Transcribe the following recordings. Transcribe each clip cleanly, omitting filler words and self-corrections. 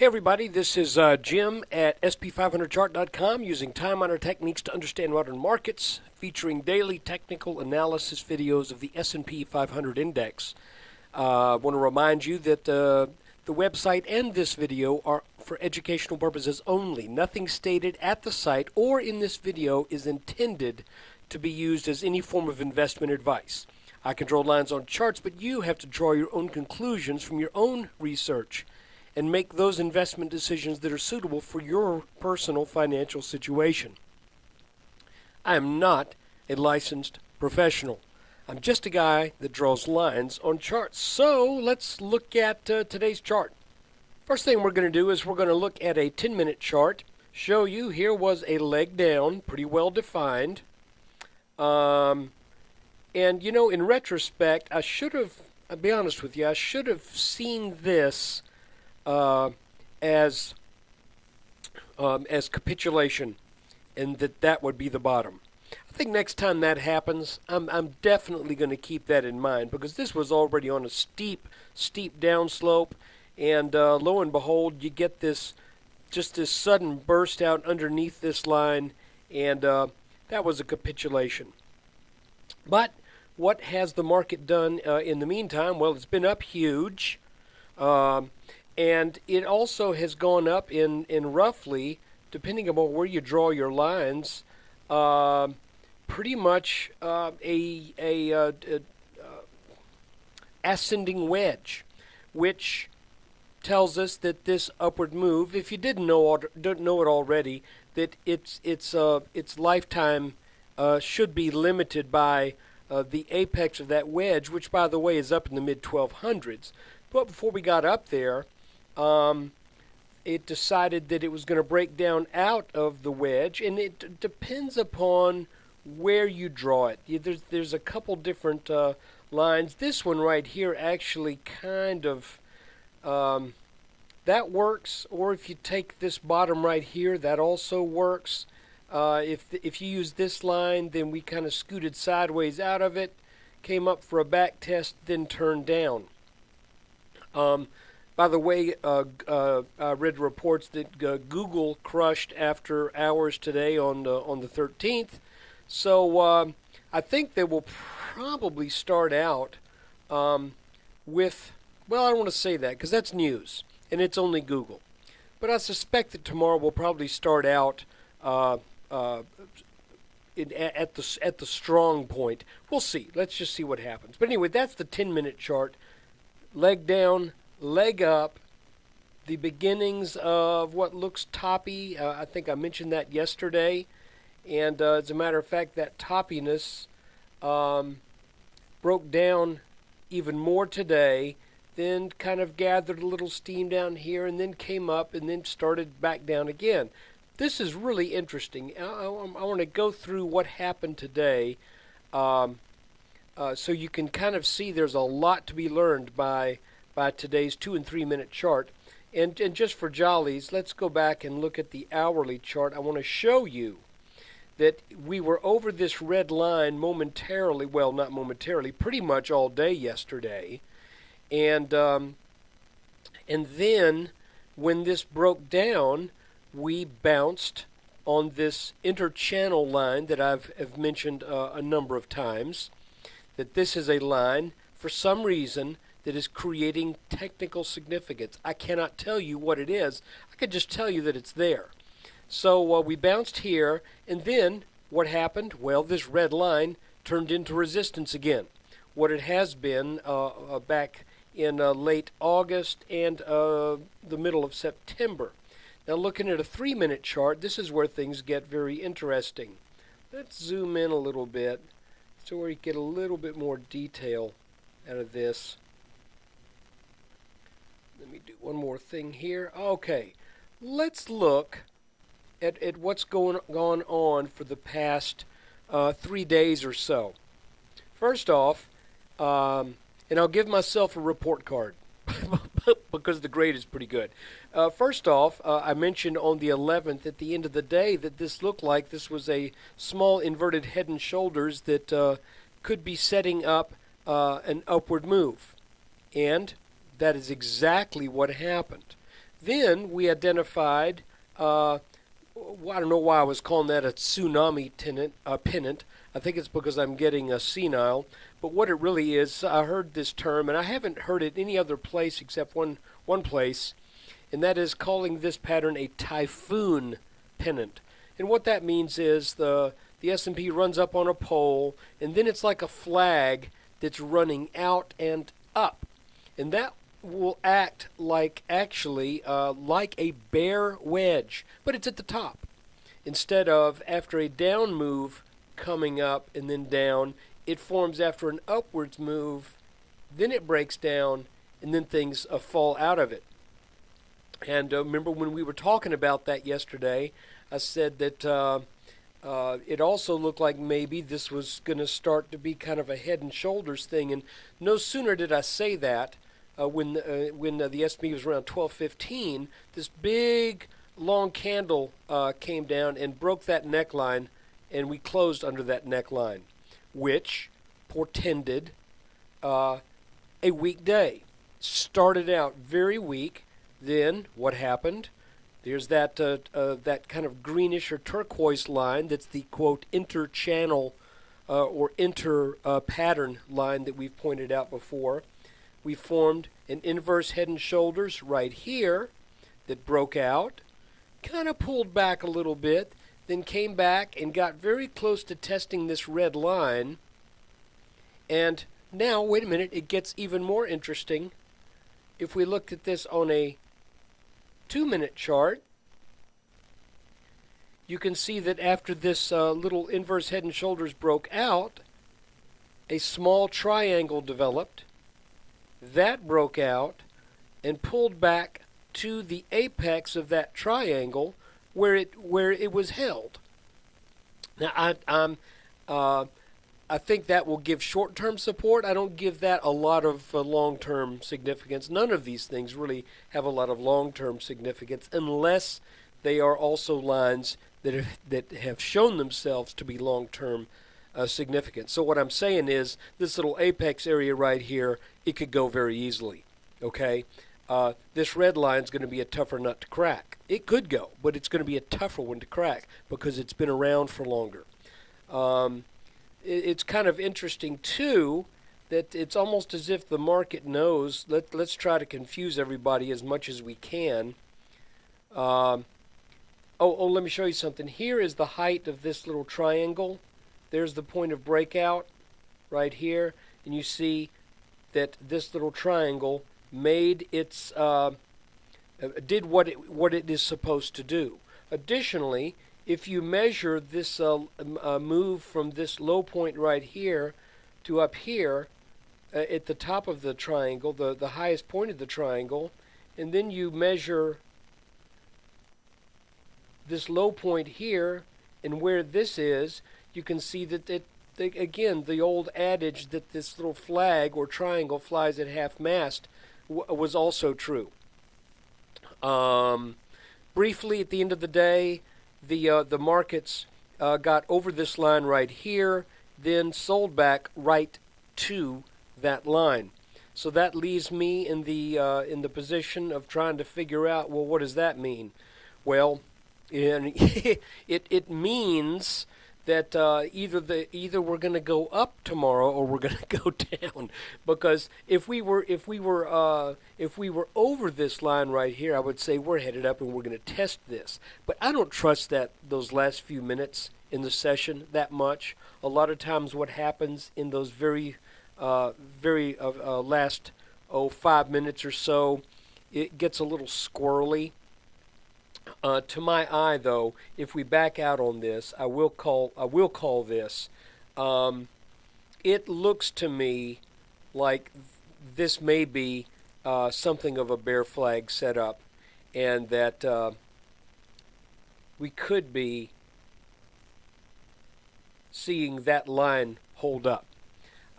Hey everybody, this is Jim at SP500chart.com using time-honored techniques to understand modern markets, featuring daily technical analysis videos of the S&P 500 index. I want to remind you that the website and this video are for educational purposes only. Nothing stated at the site or in this video is intended to be used as any form of investment advice. I can draw lines on charts, but you have to draw your own conclusions from your own research and make those investment decisions that are suitable for your personal financial situation. I am not a licensed professional. I'm just a guy that draws lines on charts. So let's look at today's chart. First thing we're going to do is we're going to look at a 10-minute chart. Show you here was a leg down, pretty well defined. And you know, in retrospect, I'll be honest with you, I should have seen this as capitulation, and that would be the bottom. I think next time that happens, I'm definitely going to keep that in mind, because this was already on a steep downslope, and lo and behold, you get this sudden burst out underneath this line, and that was a capitulation. But what has the market done in the meantime? Well, it's been up huge. And it also has gone up in roughly, depending upon where you draw your lines, pretty much a ascending wedge, which tells us that this upward move, if you don't know it already, that its lifetime should be limited by the apex of that wedge, which, by the way, is up in the mid-1200s. But before we got up there, it decided that it was going to break down out of the wedge, and it depends upon where you draw it. There's a couple different lines. This one right here actually kind of that works, or if you take this bottom right here, that also works. If you use this line, then we kind of scooted sideways out of it, came up for a back test, then turned down. By the way, I read reports that Google crushed after hours today on the 13th. So I think they will probably start out with, well, I don't want to say that because that's news and it's only Google. But I suspect that tomorrow we'll probably start out at the strong point. We'll see. Let's just see what happens. But anyway, that's the 10-minute chart. Leg down, leg up, the beginnings of what looks toppy. I think I mentioned that yesterday. And as a matter of fact, that toppiness broke down even more today, then kind of gathered a little steam down here, and then came up and then started back down again. This is really interesting. I want to go through what happened today so you can kind of see there's a lot to be learned by today's 2- and 3-minute chart. And just for jollies, let's go back and look at the hourly chart. I want to show you that we were over this red line momentarily, well, not momentarily, pretty much all day yesterday. And then when this broke down, we bounced on this interchannel line that I've mentioned a number of times, that this is a line, for some reason, that is creating technical significance. I cannot tell you what it is. I could just tell you that it's there. So we bounced here, and then what happened? Well, this red line turned into resistance again. What it has been back in late August and the middle of September. Now looking at a 3-minute chart, this is where things get very interesting. Let's zoom in a little bit so we get a little bit more detail out of this. Let me do one more thing here. Okay, let's look at what's gone on for the past 3 days or so. First off, and I'll give myself a report card because the grade is pretty good. First off, I mentioned on the 11th at the end of the day that this looked like this was a small inverted head and shoulders that could be setting up an upward move. And that is exactly what happened. Then we identified, well, I don't know why I was calling that a tsunami pennant. I think it's because I'm getting senile. But what it really is, I heard this term, and I haven't heard it any other place except one place, and that is calling this pattern a typhoon pennant. And what that means is the S&P runs up on a pole, and then it's like a flag that's running out and up. And that will act like, actually, like a bear wedge, but it's at the top. Instead of after a down move coming up and then down, it forms after an upwards move, then it breaks down, and then things fall out of it. And remember when we were talking about that yesterday, I said that it also looked like maybe this was going to start to be kind of a head and shoulders thing. And no sooner did I say that when the S&P was around 1215, this big long candle came down and broke that neckline, and we closed under that neckline, which portended a weak day. Started out very weak. Then what happened? There's that that kind of greenish or turquoise line that's the, quote, inter-channel or inter-pattern line that we've pointed out before. We formed an inverse head and shoulders right here that broke out, kind of pulled back a little bit, then came back and got very close to testing this red line. And now, wait a minute, it gets even more interesting. If we look at this on a 2-minute chart, you can see that after this little inverse head and shoulders broke out, a small triangle developed. That broke out and pulled back to the apex of that triangle where it was held. Now, I think that will give short-term support. I don't give that a lot of long-term significance. None of these things really have a lot of long-term significance unless they are also lines that have shown themselves to be long-term significant. So what I'm saying is this little apex area right here, it could go very easily. Okay, this red line is going to be a tougher nut to crack. It could go, but it's going to be a tougher one to crack because it's been around for longer. It's kind of interesting too that it's almost as if the market knows. Let's try to confuse everybody as much as we can. Let me show you something. Here is the height of this little triangle. There's the point of breakout right here, and you see that this little triangle made its did what it is supposed to do. Additionally, if you measure this move from this low point right here to up here at the top of the triangle, the highest point of the triangle, and then you measure this low point here and where this is, you can see that again, the old adage that this little flag or triangle flies at half mast was also true. Briefly, at the end of the day, the markets got over this line right here, then sold back right to that line. So that leaves me in the position of trying to figure out, well, what does that mean? Well, it means that either we're going to go up tomorrow or we're going to go down, because if we were over this line right here, I would say we're headed up and we're going to test this. But I don't trust those last few minutes in the session that much. A lot of times, what happens in those very last 5 minutes or so, it gets a little squirrely. To my eye, though, if we back out on this, I will call this. It looks to me like this may be something of a bear flag setup, and that we could be seeing that line hold up.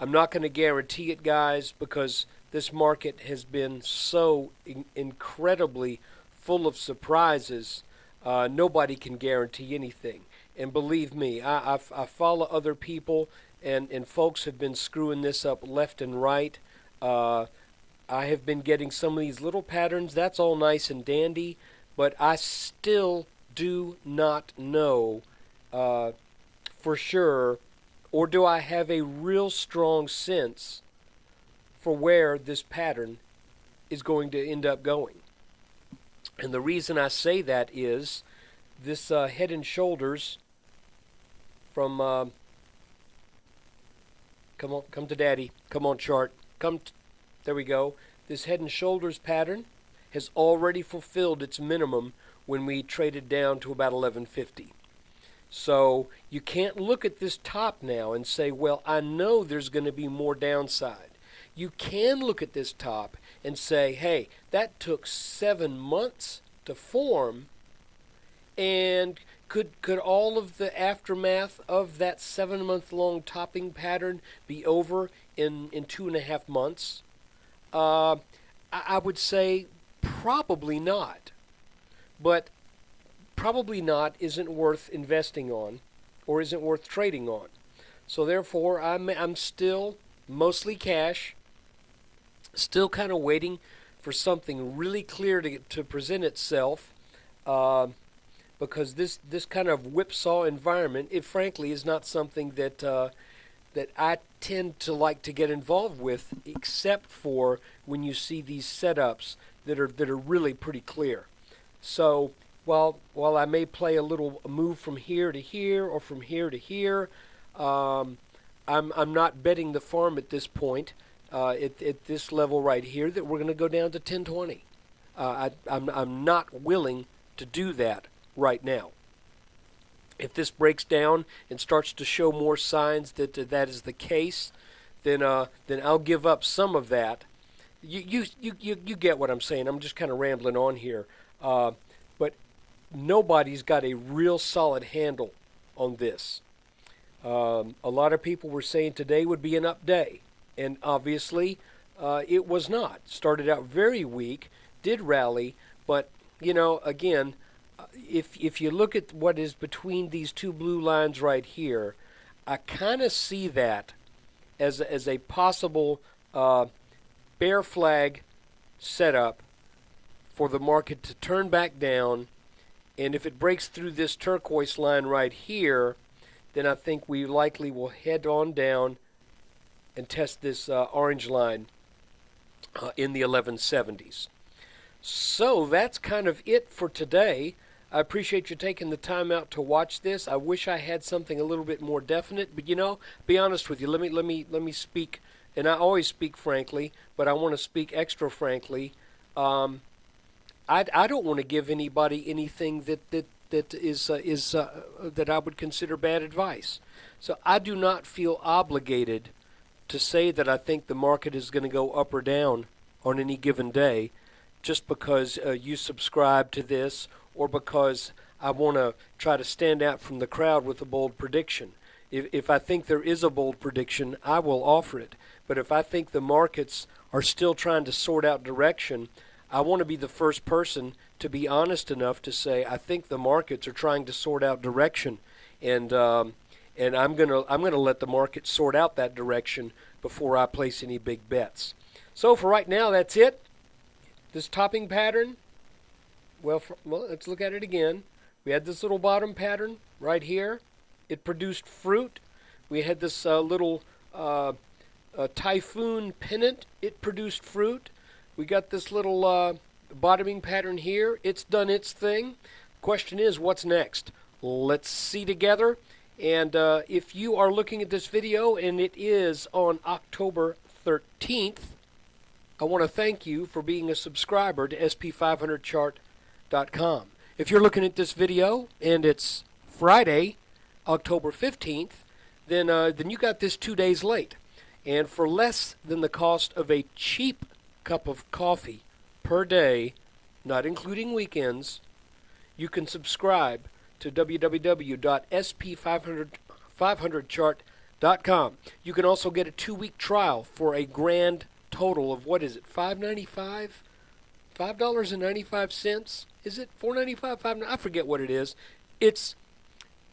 I'm not going to guarantee it, guys, because this market has been so incredibly full of surprises. Nobody can guarantee anything. And believe me, I follow other people, and folks have been screwing this up left and right. I I have been getting some of these little patterns. That's all nice and dandy, but I still do not know for sure, or do I have a real strong sense for where this pattern is going to end up going. And the reason I say that is this Head and Shoulders from come to Daddy, come on chart, there we go. This Head and Shoulders pattern has already fulfilled its minimum when we traded down to about 1150. So you can't look at this top now and say, well, I know there's going to be more downside. You can look at this top and say, hey, that took 7 months to form, and could all of the aftermath of that 7-month-long topping pattern be over in 2.5 months? I would say probably not. But probably not isn't worth investing on or isn't worth trading on. So therefore, I'm still mostly cash, still kind of waiting for something really clear to present itself, because this kind of whipsaw environment, it frankly is not something that that I tend to like to get involved with, except for when you see these setups that are really pretty clear. So while I may play a little move from here to here or from here to here, I'm not betting the farm at this point. At this level right here, that we're going to go down to 1020. I'm not willing to do that right now. If this breaks down and starts to show more signs that that is the case, then I'll give up some of that. You get what I'm saying. I'm just kind of rambling on here, but nobody's got a real solid handle on this. A lot of people were saying today would be an up day. And obviously, it was not. Started out very weak, did rally, but, you know, again, if you look at what is between these two blue lines right here, I kind of see that as a possible bear flag setup for the market to turn back down. And if it breaks through this turquoise line right here, then I think we likely will head on down and test this orange line in the 1170s. So that's kind of it for today. I appreciate you taking the time out to watch this. I wish I had something a little bit more definite, but you know, be honest with you. Let me speak, and I always speak frankly, but I want to speak extra frankly. I don't want to give anybody anything that is that I would consider bad advice. So I do not feel obligated to say that I think the market is going to go up or down on any given day just because you subscribe to this or because I want to try to stand out from the crowd with a bold prediction. If I think there is a bold prediction, I will offer it. But if I think the markets are still trying to sort out direction, I want to be the first person to be honest enough to say I think the markets are trying to sort out direction, and I'm gonna let the market sort out that direction before I place any big bets. So for right now, that's it. This topping pattern, well, let's look at it again. We had this little bottom pattern right here. It produced fruit. We had this little typhoon pennant. It produced fruit. We got this little bottoming pattern here. It's done its thing. Question is, what's next? Let's see together. And if you are looking at this video and it is on October 13th, I want to thank you for being a subscriber to SP500chart.com. If you're looking at this video and it's Friday, October 15th, then you got this 2 days late. And for less than the cost of a cheap cup of coffee per day, not including weekends, you can subscribe to www.sp500chart.com. You can also get a 2-week trial for a grand total of, what is it, $5.95? $5.95? Is it $4.95? $5? I forget what it is. It's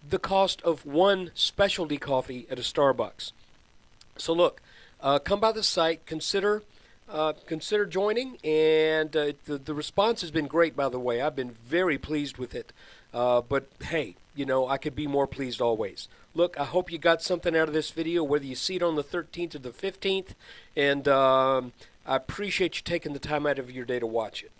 the cost of one specialty coffee at a Starbucks. So look, come by the site, consider consider joining. And the response has been great, by the way. I've been very pleased with it. But hey, I could be more pleased always. Look, I hope you got something out of this video, whether you see it on the 13th or the 15th. And I appreciate you taking the time out of your day to watch it.